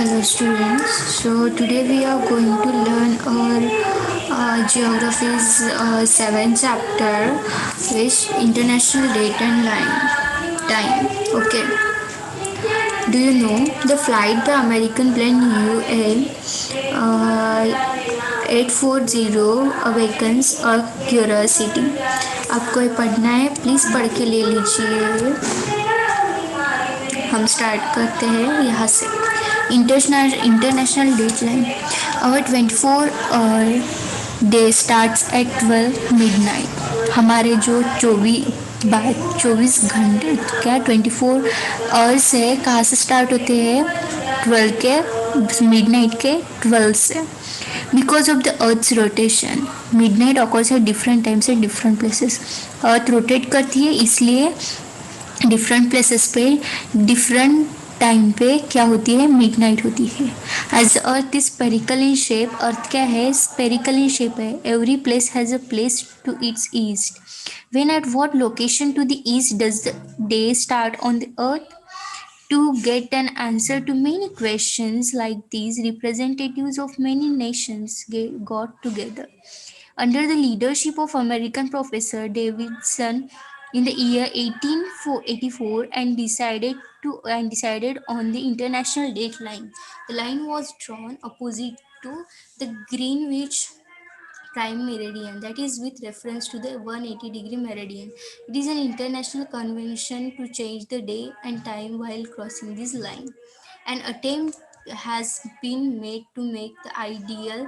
Hello students. So today we are going to learn our geography's 7th chapter, which international date and time. Okay. Do you know the flight the American plane UL 840 awakens a curiosity? आपको ये पढ़ना है, please पढ़ के ले लीजिए. हम start करते हैं यहाँ से. International date line. Hour 24 day starts at 12 midnight. हमारे जो 24 घंटे क्या 24 आवर्स है, कहाँ से स्टार्ट होते हैं? 12 के मिडनाइट के 12 से. Because of the earth's rotation, midnight occurs at different times at different places. Earth rotate करती है, इसलिए डिफरेंट प्लेसेस पे डिफरेंट टाइम पे क्या होती है? मिडनाइट होती है. As earth is spherical in shape. Earth क्या है? स्पेरिकल इन शेप है. Every place has a place to its east. When at what location to the east does the day start on the earth? To get an answer to many questions like these, representatives of many nations got together under the leadership of American professor Davidson in the year 1884 and decided on the international date line. The line was drawn opposite to the Greenwich prime meridian, that is with reference to the 180-degree meridian. It is an international convention to change the day and time while crossing this line. An attempt has been made to make the ideal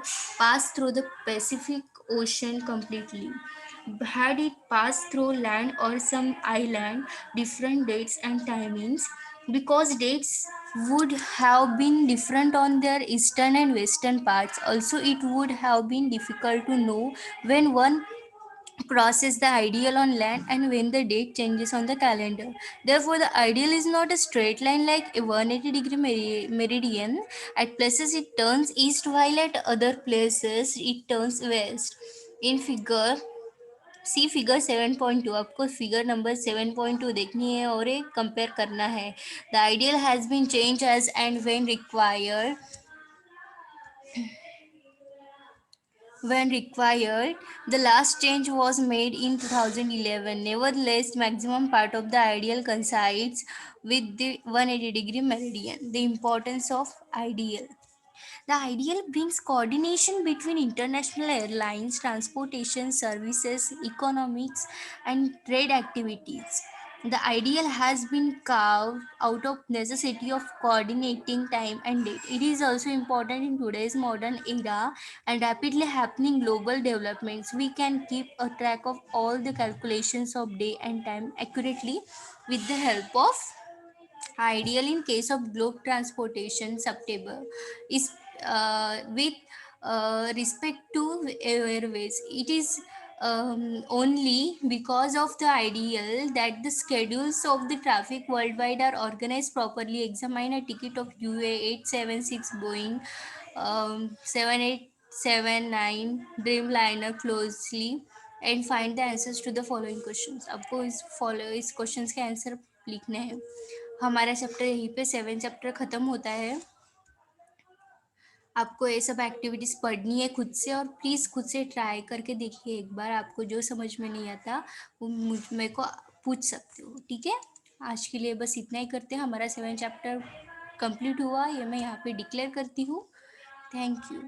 pass through the Pacific Ocean completely. Had it passed through land or some island, different dates and timings, because dates would have been different on their eastern and western parts. Also, it would have been difficult to know when one crosses the ideal on land and when the date changes on the calendar. Therefore, the ideal is not a straight line like a 180-degree meridian. At places it turns east, while at other places it turns west. In figure see figure 7.2, आपको figure number 7.2 देखनी है और एक compare करना है. The ideal has been change as and when required. The last change was made in 2011. Nevertheless, maximum part of the ideal coincides with the 180-degree meridian. The importance of ideal. The ideal brings coordination between international airlines, transportation services, economics, and trade activities. The ideal has been carved out of necessity of coordinating time and date. It is also important in today's modern era and rapidly happening global developments. We can keep a track of all the calculations of day and time accurately with the help of ideal. In case of globe transportation September is with respect to airways, it is only because of the ideal that the schedules of the traffic worldwide are organized properly. Examine a ticket of UA 876 Boeing 7879 Dreamliner closely and find the answers to the following questions. आपको इस questions के answer लिखने हैं. हमारा chapter यहीं पे 7 chapter ख़त्म होता है. आपको ये सब एक्टिविटीज़ पढ़नी है खुद से, और प्लीज़ खुद से ट्राई करके देखिए एक बार. आपको जो समझ में नहीं आता वो मेरे को पूछ सकते हो, ठीक है. आज के लिए बस इतना ही करते हैं. हमारा 7 चैप्टर कंप्लीट हुआ, ये मैं यहाँ पे डिक्लेयर करती हूँ. Thank you.